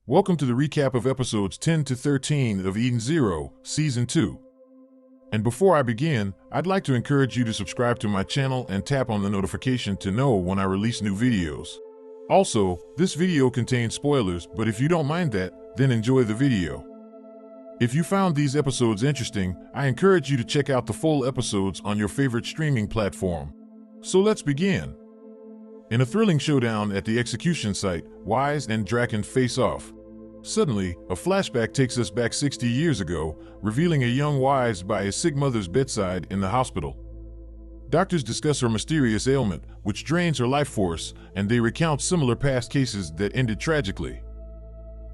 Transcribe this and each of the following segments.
Welcome to the recap of episodes 10 to 13 of Eden Zero, Season 2. And before I begin, I'd like to encourage you to subscribe to my channel and tap on the notification to know when I release new videos. Also, this video contains spoilers, but if you don't mind that, then enjoy the video. If you found these episodes interesting, I encourage you to check out the full episodes on your favorite streaming platform. So let's begin. In a thrilling showdown at the execution site, Wise and Drakken face off. Suddenly, a flashback takes us back 60 years ago, revealing a young Wise by his sick mother's bedside in the hospital. Doctors discuss her mysterious ailment, which drains her life force, and they recount similar past cases that ended tragically.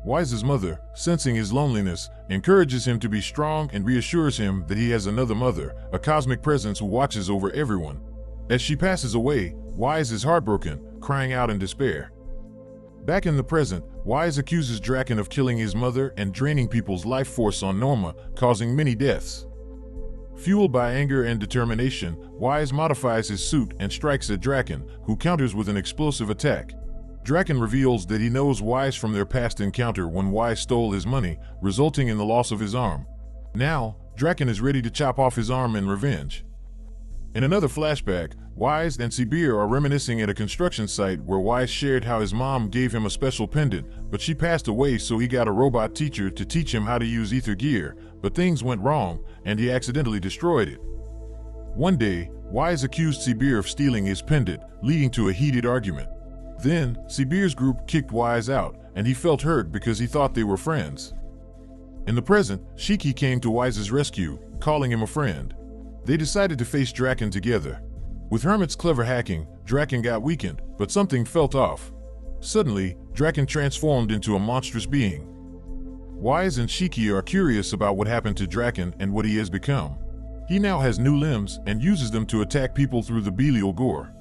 Wise's mother, sensing his loneliness, encourages him to be strong and reassures him that he has another mother, a cosmic presence who watches over everyone. As she passes away, Wise is heartbroken, crying out in despair. Back in the present, Wise accuses Drakken of killing his mother and draining people's life force on Norma, causing many deaths. Fueled by anger and determination, Wise modifies his suit and strikes at Drakken, who counters with an explosive attack. Drakken reveals that he knows Wise from their past encounter when Wise stole his money, resulting in the loss of his arm. Now, Drakken is ready to chop off his arm in revenge. In another flashback, Wise and Sibir are reminiscing at a construction site where Wise shared how his mom gave him a special pendant, but she passed away, so he got a robot teacher to teach him how to use ether gear, but things went wrong, and he accidentally destroyed it. One day, Wise accused Sibir of stealing his pendant, leading to a heated argument. Then, Sibir's group kicked Wise out, and he felt hurt because he thought they were friends. In the present, Shiki came to Wise's rescue, calling him a friend. They decided to face Drakken together. With Hermit's clever hacking, Drakken got weakened, but something felt off. Suddenly, Drakken transformed into a monstrous being. Wise and Shiki are curious about what happened to Drakken and what he has become. He now has new limbs and uses them to attack people through the Belial Gore.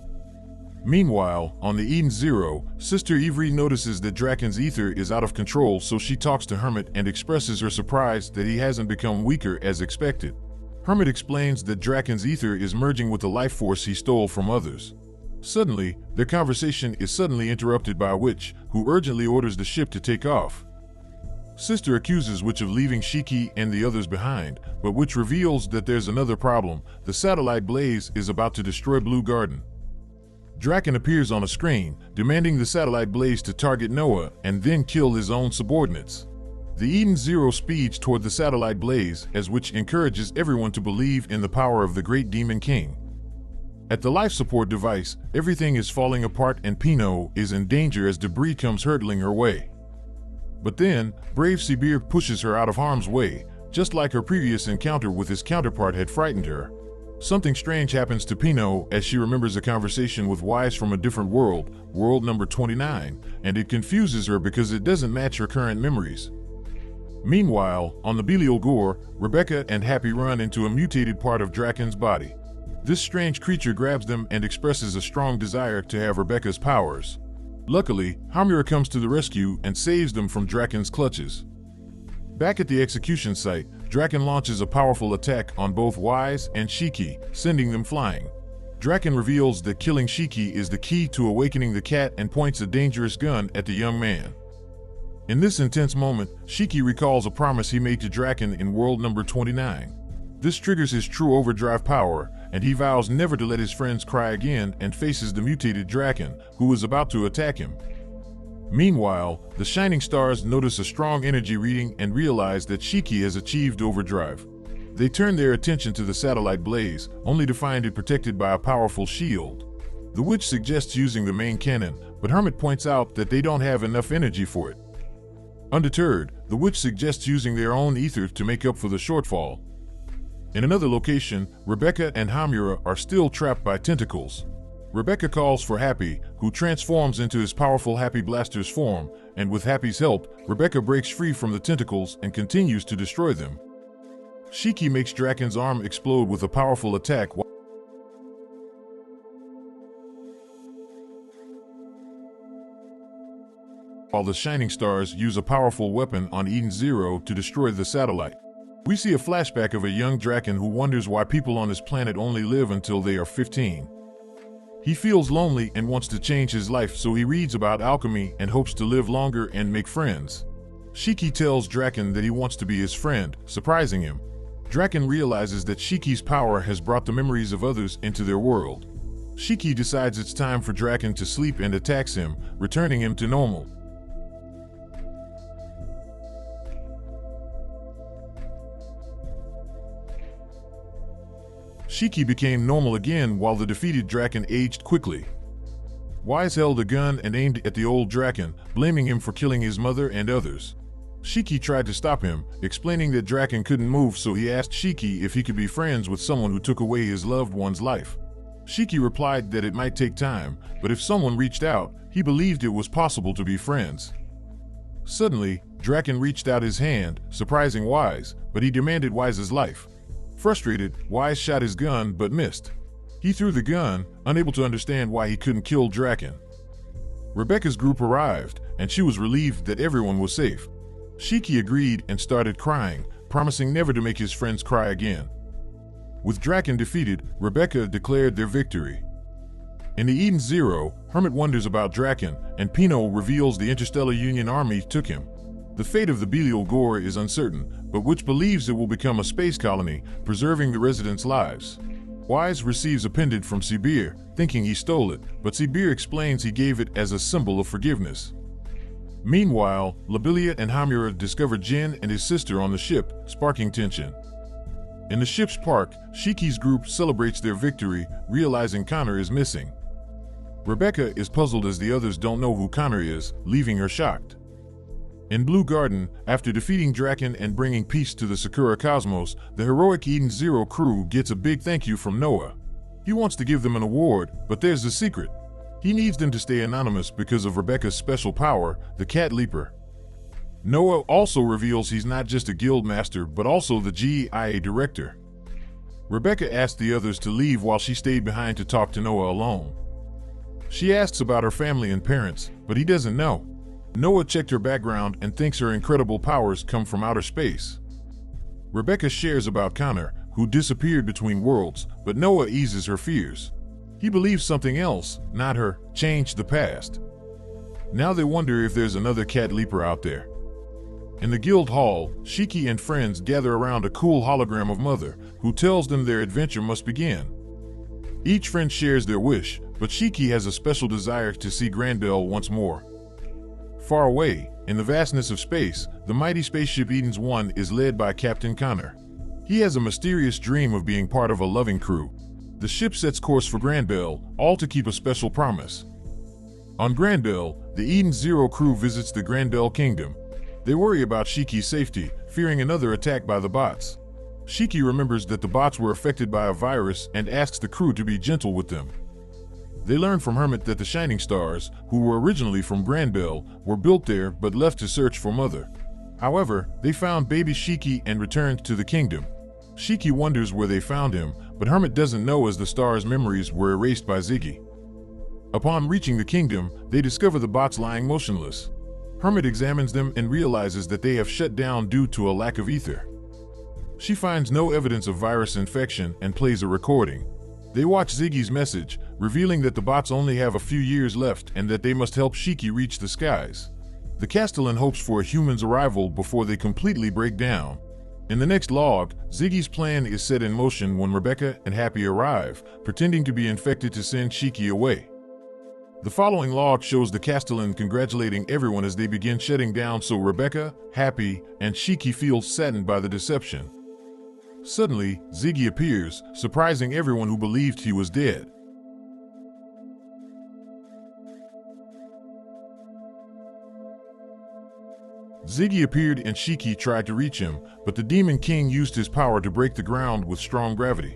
Meanwhile, on the Eden Zero, Sister Ivry notices that Drakken's ether is out of control, so she talks to Hermit and expresses her surprise that he hasn't become weaker as expected. Hermit explains that Drakken's ether is merging with the life force he stole from others. Suddenly, their conversation is suddenly interrupted by Witch, who urgently orders the ship to take off. Sister accuses Witch of leaving Shiki and the others behind, but Witch reveals that there's another problem. The satellite blaze is about to destroy Blue Garden. Drakken appears on a screen, demanding the satellite blaze to target Noah and then kill his own subordinates. The Eden Zero speeds toward the satellite blaze, as Witch encourages everyone to believe in the power of the great Demon King. At the life support device, everything is falling apart and Pinot is in danger as debris comes hurtling her way. But then, brave Sibir pushes her out of harm's way, just like her previous encounter with his counterpart had frightened her. Something strange happens to Pinot as she remembers a conversation with Wise from a different world, world number 29, and it confuses her because it doesn't match her current memories. Meanwhile, on the Belial Gore, Rebecca and Happy run into a mutated part of Drakken's body. This strange creature grabs them and expresses a strong desire to have Rebecca's powers. Luckily, Hamura comes to the rescue and saves them from Drakken's clutches. Back at the execution site, Drakken launches a powerful attack on both Wise and Shiki, sending them flying. Drakken reveals that killing Shiki is the key to awakening the cat and points a dangerous gun at the young man. In this intense moment, Shiki recalls a promise he made to Drakken in world number 29. This triggers his true overdrive power, and he vows never to let his friends cry again and faces the mutated Drakken, who is about to attack him. Meanwhile, the Shining Stars notice a strong energy reading and realize that Shiki has achieved overdrive. They turn their attention to the satellite blaze, only to find it protected by a powerful shield. The Witch suggests using the main cannon, but Hermit points out that they don't have enough energy for it. Undeterred, the Witch suggests using their own ether to make up for the shortfall. In another location, Rebecca and Hamura are still trapped by tentacles. Rebecca calls for Happy, who transforms into his powerful Happy Blaster's form, and with Happy's help, Rebecca breaks free from the tentacles and continues to destroy them. Shiki makes Drakken's arm explode with a powerful attack, while the Shining Stars use a powerful weapon on Eden Zero to destroy the satellite. We see a flashback of a young Drakken who wonders why people on this planet only live until they are 15. He feels lonely and wants to change his life, so he reads about alchemy and hopes to live longer and make friends. Shiki tells Drakken that he wants to be his friend, surprising him. Drakken realizes that Shiki's power has brought the memories of others into their world. Shiki decides it's time for Drakken to sleep and attacks him, returning him to normal. Shiki became normal again while the defeated Drakken aged quickly. Wise held a gun and aimed at the old Drakken, blaming him for killing his mother and others. Shiki tried to stop him, explaining that Drakken couldn't move, so he asked Shiki if he could be friends with someone who took away his loved one's life. Shiki replied that it might take time, but if someone reached out, he believed it was possible to be friends. Suddenly, Drakken reached out his hand, surprising Wise, but he demanded Wise's life. Frustrated, Wise shot his gun but missed. He threw the gun, unable to understand why he couldn't kill Drakken. Rebecca's group arrived, and she was relieved that everyone was safe. Shiki agreed and started crying, promising never to make his friends cry again. With Drakken defeated, Rebecca declared their victory. In the Eden Zero, Hermit wonders about Drakken, and Pino reveals the Interstellar Union army took him. The fate of the Belial Gore is uncertain, but Witch believes it will become a space colony, preserving the residents' lives. Wise receives a pendant from Sibir, thinking he stole it, but Sibir explains he gave it as a symbol of forgiveness. Meanwhile, Labilia and Hamura discover Jin and his sister on the ship, sparking tension. In the ship's park, Shiki's group celebrates their victory, realizing Connor is missing. Rebecca is puzzled as the others don't know who Connor is, leaving her shocked. In Blue Garden, after defeating Drakken and bringing peace to the Sakura Cosmos, the heroic Eden Zero crew gets a big thank you from Noah. He wants to give them an award, but there's the secret. He needs them to stay anonymous because of Rebecca's special power, the Cat Leaper. Noah also reveals he's not just a guild master but also the GIA director. Rebecca asked the others to leave while she stayed behind to talk to Noah alone. She asks about her family and parents, but he doesn't know. Noah checked her background and thinks her incredible powers come from outer space. Rebecca shares about Connor, who disappeared between worlds, but Noah eases her fears. He believes something else, not her, changed the past. Now they wonder if there's another Cat Leaper out there. In the guild hall, Shiki and friends gather around a cool hologram of Mother, who tells them their adventure must begin. Each friend shares their wish, but Shiki has a special desire to see Granbell once more. Far away, in the vastness of space, the mighty spaceship Eden's One is led by Captain Connor. He has a mysterious dream of being part of a loving crew. The ship sets course for Granbell, all to keep a special promise. On Granbell, the Eden Zero crew visits the Granbell Kingdom. They worry about Shiki's safety, fearing another attack by the bots. Shiki remembers that the bots were affected by a virus and asks the crew to be gentle with them. They learn from Hermit that the Shining Stars, who were originally from Granbell, were built there but left to search for Mother. However, they found baby Shiki and returned to the kingdom. Shiki wonders where they found him, but Hermit doesn't know as the stars' memories were erased by Ziggy. Upon reaching the kingdom, they discover the bots lying motionless. Hermit examines them and realizes that they have shut down due to a lack of ether. She finds no evidence of virus infection and plays a recording. They watch Ziggy's message, revealing that the bots only have a few years left and that they must help Shiki reach the skies. The Castellan hopes for a human's arrival before they completely break down. In the next log, Ziggy's plan is set in motion when Rebecca and Happy arrive, pretending to be infected to send Shiki away. The following log shows the Castellan congratulating everyone as they begin shutting down, so Rebecca, Happy, and Shiki feel saddened by the deception. Suddenly, Ziggy appears, surprising everyone who believed he was dead. Ziggy appeared and Shiki tried to reach him, but the Demon King used his power to break the ground with strong gravity.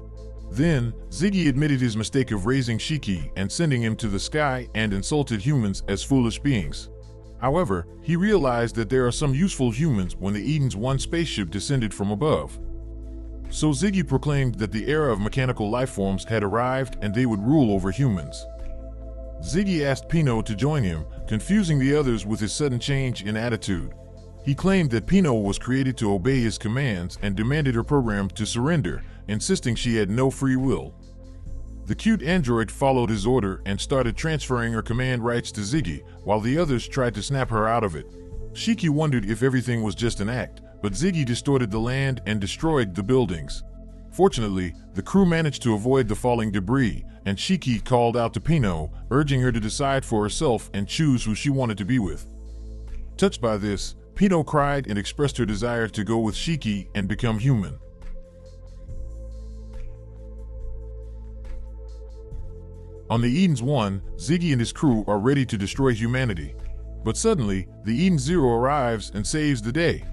Then, Ziggy admitted his mistake of raising Shiki and sending him to the sky and insulted humans as foolish beings. However, he realized that there are some useful humans when the Eden's One spaceship descended from above. So Ziggy proclaimed that the era of mechanical lifeforms had arrived and they would rule over humans. Ziggy asked Pino to join him, confusing the others with his sudden change in attitude. He claimed that Pino was created to obey his commands and demanded her program to surrender, insisting she had no free will. The cute android followed his order and started transferring her command rights to Ziggy, while the others tried to snap her out of it. Shiki wondered if everything was just an act, but Ziggy distorted the land and destroyed the buildings. Fortunately, the crew managed to avoid the falling debris, and Shiki called out to Pino, urging her to decide for herself and choose who she wanted to be with. Touched by this, Pino cried and expressed her desire to go with Shiki and become human. On the Eden's 1, Ziggy and his crew are ready to destroy humanity. But suddenly, the Eden Zero arrives and saves the day.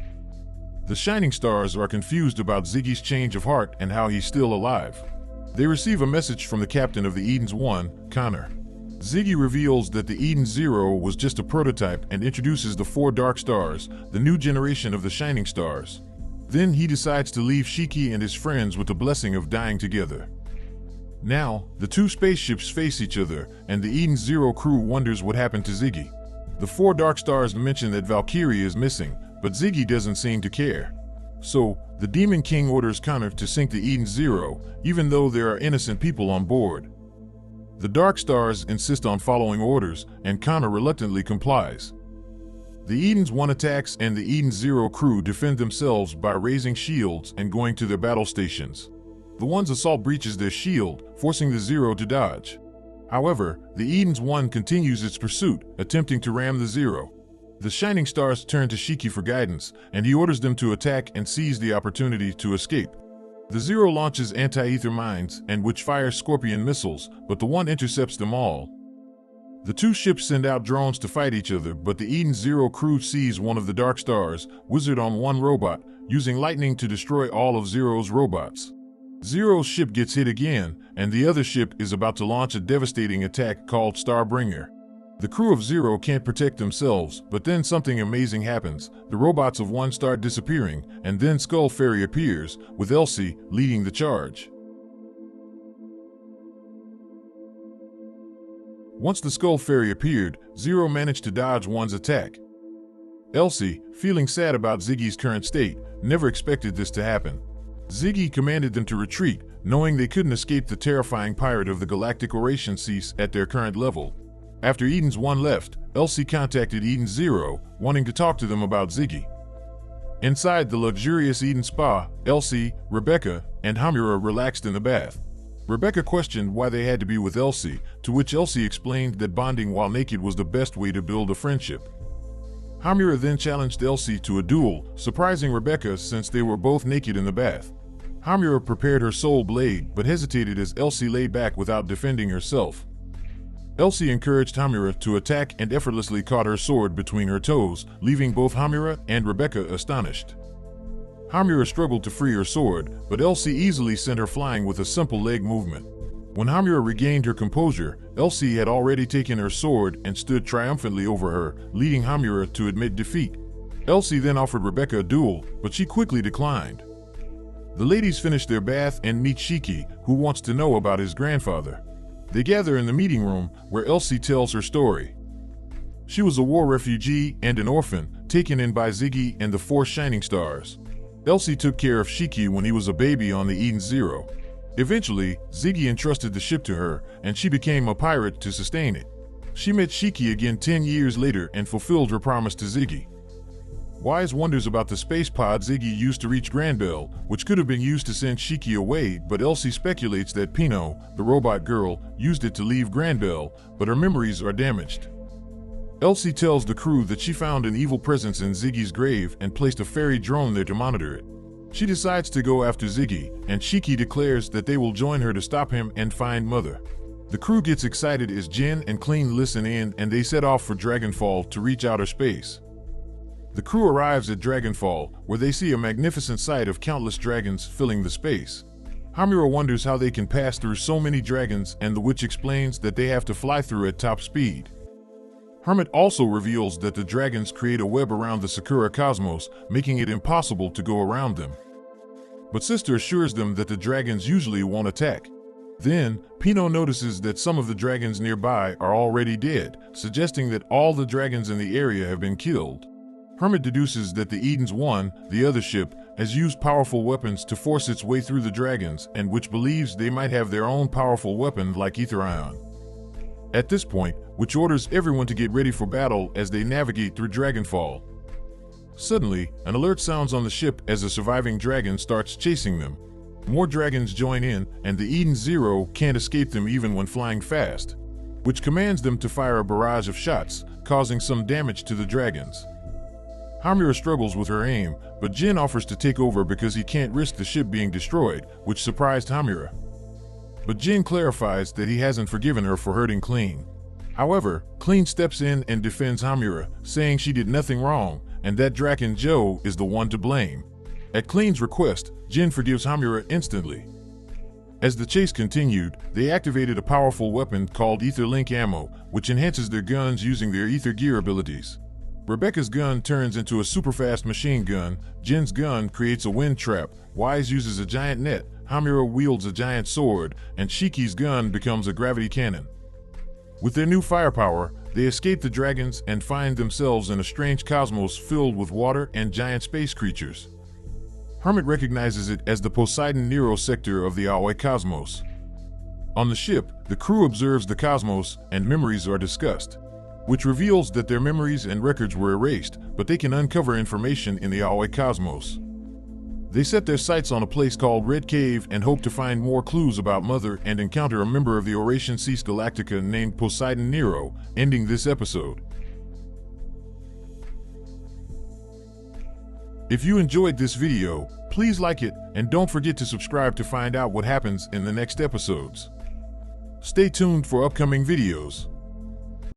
The Shining Stars are confused about Ziggy's change of heart and how he's still alive. They receive a message from the captain of the Eden's 1, Connor. Ziggy reveals that the Eden Zero was just a prototype and introduces the 4 Dark Stars, the new generation of the Shining Stars. Then he decides to leave Shiki and his friends with the blessing of dying together. Now, the 2 spaceships face each other, and the Eden Zero crew wonders what happened to Ziggy. The 4 Dark Stars mention that Valkyrie is missing, but Ziggy doesn't seem to care. So, the Demon King orders Connor to sink the Eden Zero, even though there are innocent people on board. The Dark Stars insist on following orders, and Connor reluctantly complies. The Eden's 1 attacks, and the Eden Zero crew defend themselves by raising shields and going to their battle stations. The 1's assault breaches their shield, forcing the Zero to dodge. However, the Eden's 1 continues its pursuit, attempting to ram the Zero. The Shining Stars turn to Shiki for guidance, and he orders them to attack and seize the opportunity to escape. The Zero launches anti-ether mines, and which fires scorpion missiles, but the 1 intercepts them all. The 2 ships send out drones to fight each other, but the Eden Zero crew sees one of the Dark Stars, Wizard on 1 robot, using lightning to destroy all of Zero's robots. Zero's ship gets hit again, and the other ship is about to launch a devastating attack called Starbringer. The crew of Zero can't protect themselves, but then something amazing happens. The robots of 1 start disappearing, and then Skull Fairy appears, with Elsie leading the charge. Once the Skull Fairy appeared, Zero managed to dodge 1's attack. Elsie, feeling sad about Ziggy's current state, never expected this to happen. Ziggy commanded them to retreat, knowing they couldn't escape the terrifying pirate of the galactic oration cease at their current level. After Eden's 1 left, Elsie contacted Eden Zero, wanting to talk to them about Ziggy. Inside the luxurious Eden spa, Elsie, Rebecca, and Hamura relaxed in the bath. Rebecca questioned why they had to be with Elsie, to which Elsie explained that bonding while naked was the best way to build a friendship. Hamura then challenged Elsie to a duel, surprising Rebecca since they were both naked in the bath. Hamura prepared her soul blade but hesitated as Elsie lay back without defending herself. Elsie encouraged Hamura to attack and effortlessly caught her sword between her toes, leaving both Hamura and Rebecca astonished. Hamura struggled to free her sword, but Elsie easily sent her flying with a simple leg movement. When Hamura regained her composure, Elsie had already taken her sword and stood triumphantly over her, leading Hamura to admit defeat. Elsie then offered Rebecca a duel, but she quickly declined. The ladies finish their bath and meet Shiki, who wants to know about his grandfather. They gather in the meeting room, where Elsie tells her story. She was a war refugee and an orphan, taken in by Ziggy and the 4 Shining Stars. Elsie took care of Shiki when he was a baby on the Eden Zero. Eventually, Ziggy entrusted the ship to her, and she became a pirate to sustain it. She met Shiki again 10 years later and fulfilled her promise to Ziggy. Wise wonders about the space pod Ziggy used to reach Granbell, which could have been used to send Shiki away, but Elsie speculates that Pino, the robot girl, used it to leave Granbell, but her memories are damaged. Elsie tells the crew that she found an evil presence in Ziggy's grave and placed a fairy drone there to monitor it. She decides to go after Ziggy, and Shiki declares that they will join her to stop him and find Mother. The crew gets excited as Jen and Clean listen in, and they set off for Dragonfall to reach outer space. The crew arrives at Dragonfall, where they see a magnificent sight of countless dragons filling the space. Hamura wonders how they can pass through so many dragons, and the witch explains that they have to fly through at top speed. Hermit also reveals that the dragons create a web around the Sakura cosmos, making it impossible to go around them. But Sister assures them that the dragons usually won't attack. Then, Pino notices that some of the dragons nearby are already dead, suggesting that all the dragons in the area have been killed. Hermit deduces that the Eden's 1, the other ship, has used powerful weapons to force its way through the dragons, and which believes they might have their own powerful weapon like Ether Ion. At this point, Witch orders everyone to get ready for battle as they navigate through Dragonfall. Suddenly, an alert sounds on the ship as a surviving dragon starts chasing them. More dragons join in, and the Eden Zero can't escape them even when flying fast, which commands them to fire a barrage of shots, causing some damage to the dragons. Hamura struggles with her aim, but Jin offers to take over because he can't risk the ship being destroyed, which surprised Hamura. But Jin clarifies that he hasn't forgiven her for hurting Clean. However, Clean steps in and defends Hamura, saying she did nothing wrong, and that Drakken Joe is the one to blame. At Clean's request, Jin forgives Hamura instantly. As the chase continued, they activated a powerful weapon called Ether Link Ammo, which enhances their guns using their ether gear abilities. Rebecca's gun turns into a super-fast machine gun, Jin's gun creates a wind trap, Wise uses a giant net, Hamura wields a giant sword, and Shiki's gun becomes a gravity cannon. With their new firepower, they escape the dragons and find themselves in a strange cosmos filled with water and giant space creatures. Hermit recognizes it as the Poseidon Nero sector of the Aoi cosmos. On the ship, the crew observes the cosmos and memories are discussed, which reveals that their memories and records were erased, but they can uncover information in the Aoi cosmos. They set their sights on a place called Red Cave and hope to find more clues about Mother and encounter a member of the Oration Cease Galactica named Poseidon Nero, ending this episode. If you enjoyed this video, please like it and don't forget to subscribe to find out what happens in the next episodes. Stay tuned for upcoming videos.